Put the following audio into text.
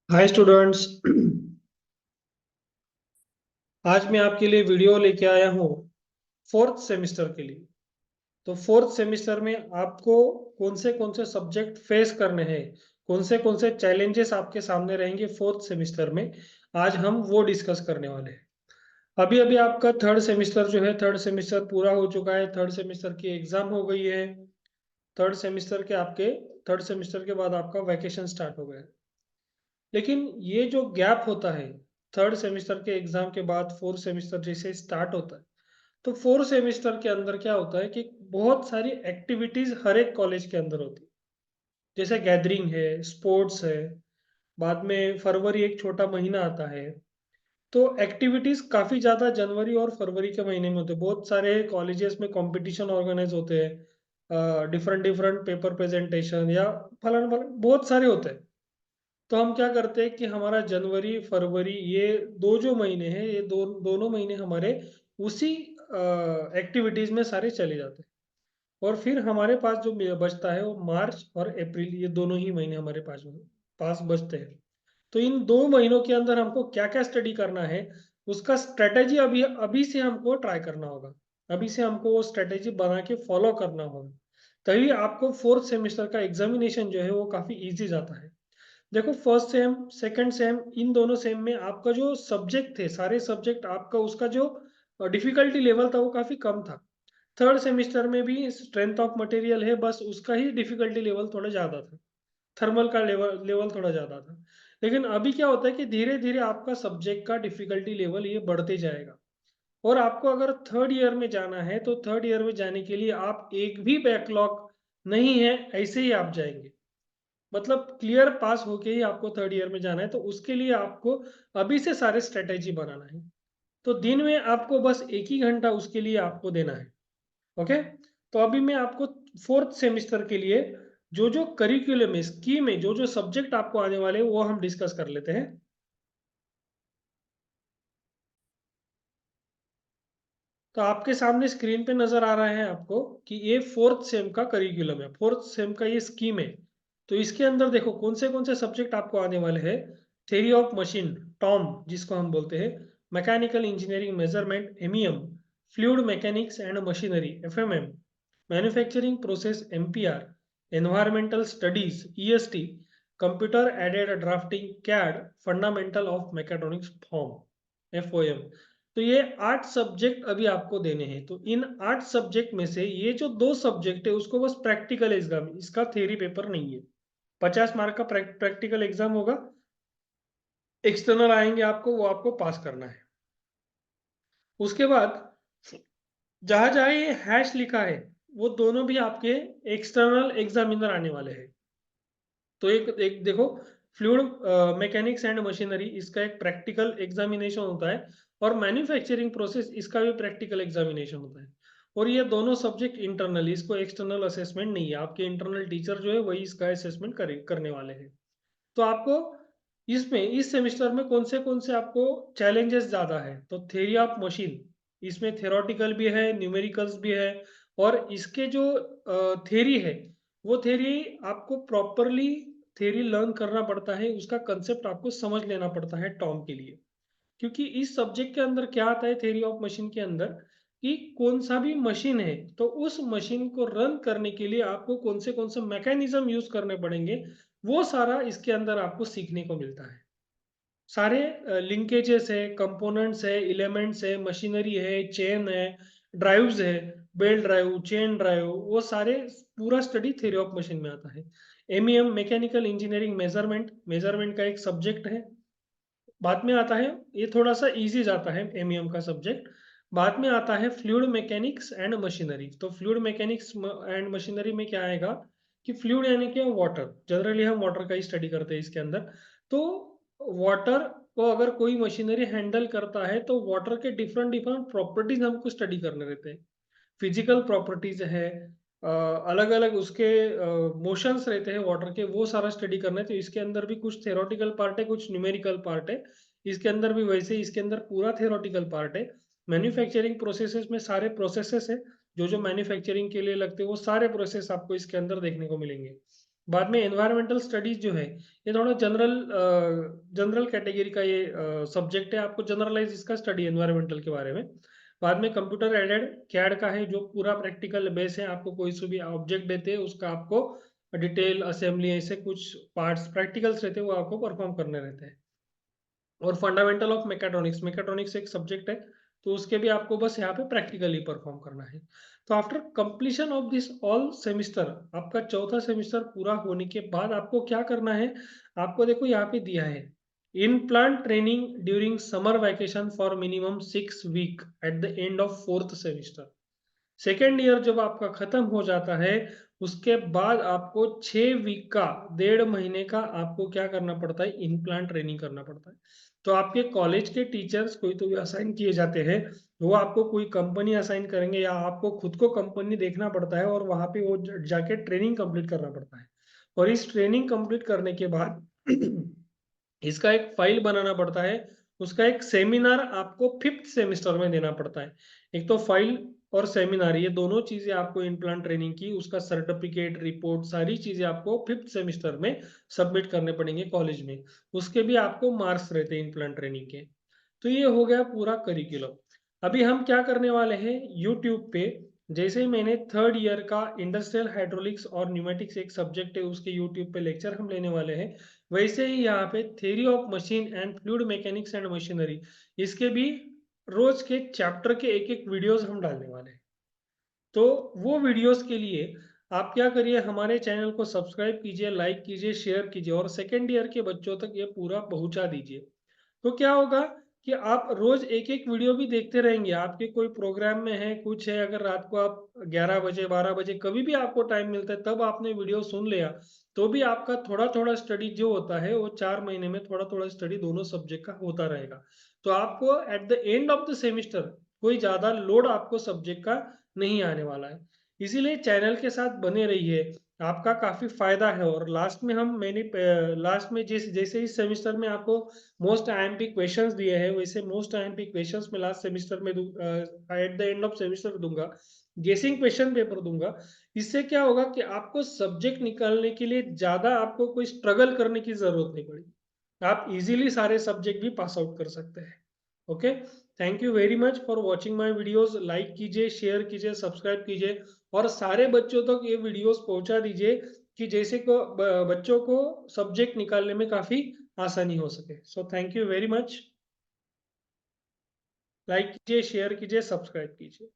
Hi students. आज मैं आपके लिए वीडियो लेके आया हूँ फोर्थ सेमिस्टर के लिए। तो फोर्थ सेमिस्टर में आपको कौन से सब्जेक्ट फेस करने हैं, कौन से चैलेंजेस आपके सामने रहेंगे फोर्थ सेमिस्टर में, आज हम वो डिस्कस करने वाले हैं। अभी अभी आपका थर्ड सेमिस्टर जो है, थर्ड सेमिस्टर पूरा हो चुका है, थर्ड सेमिस्टर की एग्जाम हो गई है। थर्ड सेमिस्टर के आपके थर्ड सेमिस्टर के बाद आपका वैकेशन स्टार्ट हो गया है। लेकिन ये जो गैप होता है थर्ड सेमिस्टर के एग्जाम के बाद फोर्थ सेमिस्टर जैसे स्टार्ट होता है, तो फोर्थ सेमिस्टर के अंदर क्या होता है कि बहुत सारी एक्टिविटीज हर एक कॉलेज के अंदर होती है। जैसे गैदरिंग है, स्पोर्ट्स है, बाद में फरवरी एक छोटा महीना आता है। तो एक्टिविटीज काफी ज्यादा जनवरी और फरवरी के महीने में होते हैं। बहुत सारे कॉलेजेस में कंपटीशन ऑर्गेनाइज होते हैं, डिफरेंट डिफरेंट पेपर प्रेजेंटेशन या फलन फलन बहुत सारे होते हैं। तो हम क्या करते हैं कि हमारा जनवरी फरवरी ये दो जो महीने हैं, ये दोनों महीने हमारे उसी एक्टिविटीज में सारे चले जाते हैं। और फिर हमारे पास जो बचता है वो मार्च और अप्रैल, ये दोनों ही महीने हमारे पास बचते हैं। तो इन 2 महीनों के अंदर हमको क्या क्या स्टडी करना है, उसका स्ट्रेटेजी अभी अभी से हमको ट्राई करना होगा। अभी से हमको वो स्ट्रेटेजी बना के फॉलो करना होगा, तभी आपको फोर्थ सेमेस्टर का एग्जामिनेशन जो है वो काफी इजी जाता है। देखो, first sem second same in दोनों सेम में आपका जो सब्जेक्ट थे, सारे सब्जेक्ट आपका उसका जो डिफिकल्टी लेवल था वो काफी कम था। थर्ड सेमेस्टर में भी स्ट्रेंथ ऑफ मटेरियल है, बस उसका ही डिफिकल्टी लेवल थोड़ा ज्यादा था। थर्मल का लेवल लेवल थोड़ा ज्यादा था। लेकिन अभी क्या होता है कि धीरे धीरे आपका सब्जेक्ट का डिफिकल्टी लेवल ये बढ़ते जाएगा। और आपको अगर थर्ड ईयर में जाना है तो थर्ड ईयर में जाने के लिए आप एक भी बैकलॉग नहीं है ऐसे ही आप जाएंगे। मतलब क्लियर पास होके ही आपको थर्ड ईयर में जाना है, तो उसके लिए आपको अभी से सारे स्ट्रेटेजी बनाना है। तो दिन में आपको बस एक ही घंटा उसके लिए आपको देना है। ओके। तो अभी मैं आपको फोर्थ सेमिस्टर के लिए जो जो करिकुलम है, स्कीम है, जो जो सब्जेक्ट आपको आने वाले हैं वो हम डिस्कस कर लेते हैं। तो आपके सामने स्क्रीन पे नजर आ रहा है आपको कि ये फोर्थ सेम का करिकुलम है, फोर्थ सेम का ये स्कीम है। तो इसके अंदर देखो कौन से सब्जेक्ट आपको आने वाले हैं। थ्योरी ऑफ मशीन, टॉम जिसको हम बोलते हैं, mechanical engineering measurement, MEM, fluid mechanics and machinery, FMM, manufacturing process, MPR, environmental studies, EST, computer aided drafting, CAD, fundamental of mechatronics form, FOM. तो ये 8 सब्जेक्ट अभी आपको देने हैं। तो इन 8 सब्जेक्ट में से ये जो 2 सब्जेक्ट है उसको बस प्रैक्टिकल एग्जाम, इसका थ्योरी पेपर नहीं है। 50 मार्क का प्रैक्टिकल एग्जाम होगा, एक्सटर्नल आएंगे आपको, वो आपको पास करना है। उसके बाद जहां जहां ये हैश लिखा है वो दोनों भी आपके एक्सटर्नल एग्जामिनर आने वाले हैं। तो एक एक देखो, फ्लूइड मैकेनिक्स एंड मशीनरी इसका एक प्रैक्टिकल एग्जामिनेशन होता है, और मैन्युफैक्चरिंग प्रोसेस इसका भी प्रैक्टिकल एग्जामिनेशन होता है। और ये दोनों सब्जेक्ट इंटरनल, इसको एक्सटर्नल असेसमेंट नहीं है, आपके इंटरनल टीचर जो है वही इसका असेसमेंट करने वाले हैं। तो आपको इसमें इस सेमिस्टर में कौन से आपको चैलेंजेस ज्यादा है, तो थ्योरी ऑफ मशीन, इसमें थ्योरेटिकल भी है, न्यूमेरिकल्स भी है। और इसके जो थ्योरी है वो थ्योरी आपको प्रॉपरली थ्योरी लर्न करना पड़ता है, उसका कंसेप्ट आपको समझ लेना पड़ता है टॉम के लिए। क्योंकि इस सब्जेक्ट के अंदर क्या आता है थ्योरी ऑफ मशीन के अंदर, कि कौन सा भी मशीन है तो उस मशीन को रन करने के लिए आपको कौन से मैकेनिज्म यूज करने पड़ेंगे, वो सारा इसके अंदर आपको सीखने को मिलता है। सारे लिंकेजेस है, कंपोनेंट्स है, एलिमेंट्स है, मशीनरी है, चेन है, ड्राइव्स है, बेल्ट ड्राइव, चेन ड्राइव, वो सारे पूरा स्टडी थ्योरी ऑफ मशीन में आता है। MEM, mechanical engineering measurement, measurement का एक सब्जेक्ट है, बाद में आता है। ये थोड़ा सा इजी जाता है एमईएम का सब्जेक्ट। बाद में आता है फ्लूइड मैकेनिक्स एंड मशीनरी। तो फ्लूइड मैकेनिक्स एंड मशीनरी में क्या आएगा कि फ्लूइड यानी कि वाटर, जनरली हम वाटर का ही स्टडी करते हैं इसके अंदर। तो वाटर को अगर कोई मशीनरी हैंडल करता है तो वाटर के डिफरेंट डिफरेंट प्रॉपर्टीज हमको स्टडी करने रहते हैं। फिजिकल प्रॉपर्टीज है, अलग अलग उसके मोशंस रहते हैं वाटर के, वो सारा स्टडी करना है। तो इसके अंदर भी कुछ थेरोटिकल पार्ट है, कुछ न्यूमेरिकल पार्ट है। इसके अंदर भी वैसे ही इसके अंदर पूरा थेरोटिकल पार्ट है। मैन्युफैक्चरिंग प्रोसेसेस में सारे प्रोसेसेस है, जो जो मैन्युफैक्चरिंग के लिए लगते हैं वो सारे प्रोसेस आपको इसके अंदर देखने को मिलेंगे। बाद में एनवायरमेंटल स्टडीज जो है ये थोड़ा जनरल कैटेगरी का ये सब्जेक्ट है, आपको जनरलाइज इसका स्टडी एनवायरमेंटल के बारे में। बाद में कंप्यूटर एडेड कैड का है, जो पूरा प्रैक्टिकल बेस है, आपको कोई से भी ऑब्जेक्ट देते हैं उसका आपको डिटेल असेंबली ऐसे कुछ पार्ट्स प्रैक्टिकल्स रहते हैं वो आपको परफॉर्म करने रहते हैं। और फंडामेंटल ऑफ मैकेट्रॉनिक्स, मैकेट्रॉनिक्स एक सब्जेक्ट है, तो उसके भी आपको बस यहाँ पे प्रैक्टिकली परफॉर्म करना है। तो after completion of this all semester, आपका चौथा सेमिस्टर पूरा होने के बाद आपको क्या करना है, आपको देखो यहाँ पे दिया है in plant training during summer vacation for minimum 6 week at the end of fourth semester. Second year जब आपका खत्म हो जाता है, उसके बाद आपको 6 वीक का 1.5 महीने का आपको क्या करना पड़ता है, इन प्लांट ट्रेनिंग करना पड़ता है। तो आपके कॉलेज के टीचर्स कोई तो भी असाइन किए जाते हैं, वो आपको कोई कंपनी असाइन करेंगे या आपको खुद को कंपनी देखना पड़ता है और वहां पे वो जाके ट्रेनिंग कंप्लीट करना पड़ता है। और इस ट्रेनिंग कंप्लीट करने के बाद इसका एक फाइल बनाना पड़ता है, उसका एक सेमिनार आपको फिफ्थ सेमिस्टर में देना पड़ता है। एक तो फाइल और सेमिनार, ये दोनों चीजें आपको इन प्लांट ट्रेनिंग की, उसका सर्टिफिकेट रिपोर्ट सारी चीजें आपको फिफ्थ सेमिस्टर में सबमिट करने पड़ेंगे कॉलेज में। उसके भी आपको मार्क्स रहते हैं इन प्लांट ट्रेनिंग के। तो ये हो गया पूरा करिकुलम। अभी हम क्या करने वाले हैं, यूट्यूब पे जैसे ही मैंने थर्ड ईयर का इंडस्ट्रियल हाइड्रोलिक्स और न्यूमेटिक्स एक सब्जेक्ट है उसके यूट्यूब पे लेक्चर हम लेने वाले हैं, वैसे ही यहाँ पे theory of machine and fluid mechanics and machinery, इसके भी रोज के चैप्टर के एक एक वीडियोस हम डालने वाले हैं। तो वो वीडियोस के लिए आप क्या करिए, हमारे चैनल को सब्सक्राइब कीजिए, लाइक कीजिए, शेयर कीजिए और सेकेंड ईयर के बच्चों तक ये पूरा पहुंचा दीजिए। तो क्या होगा कि आप रोज एक एक वीडियो भी देखते रहेंगे, आपके कोई प्रोग्राम में है कुछ है, अगर रात को आप 11 बजे 12 बजे कभी भी आपको टाइम मिलता है तब आपने वीडियो सुन लिया, तो भी आपका थोड़ा थोड़ा स्टडी जो होता है वो 4 महीने में थोड़ा थोड़ा स्टडी दोनों सब्जेक्ट का होता रहेगा। तो आपको eight the end of the semester कोई ज्यादा लोड आपको सब्जेक्ट का नहीं आने वाला है। इसीलिए चैनल के साथ बने रहिए, आपका काफी फायदा है। और लास्ट में जैसे इस सेमिस्टर में आपको मोस्ट आईएमपी क्वेश्चंस दिए हैं, वैसे मोस्ट आईएमपी क्वेश्चंस में लास्ट सेमिस्टर में eight the end of semester दूंगा, गेसिंग क्वेश्चन पेपर दूंगा। इससे क्या होगा कि आपको सब्जेक्ट निकालने के लिए ज्यादा आपको कोई स्ट्रगल करने की जरूरत नहीं पड़ेगी, आप इजीली सारे सब्जेक्ट भी पास आउट कर सकते हैं। Okay, thank you very much for watching my videos. Like कीजिए, शेयर कीजिए, सब्सक्राइब कीजिए और सारे बच्चों तक ये वीडियोस पहुंचा दीजिए कि जैसे को बच्चों को सब्जेक्ट निकालने में काफी आसानी हो सके। So thank you very much. Like कीजिए, शेयर कीजिए, सब्सक्राइब कीजिए।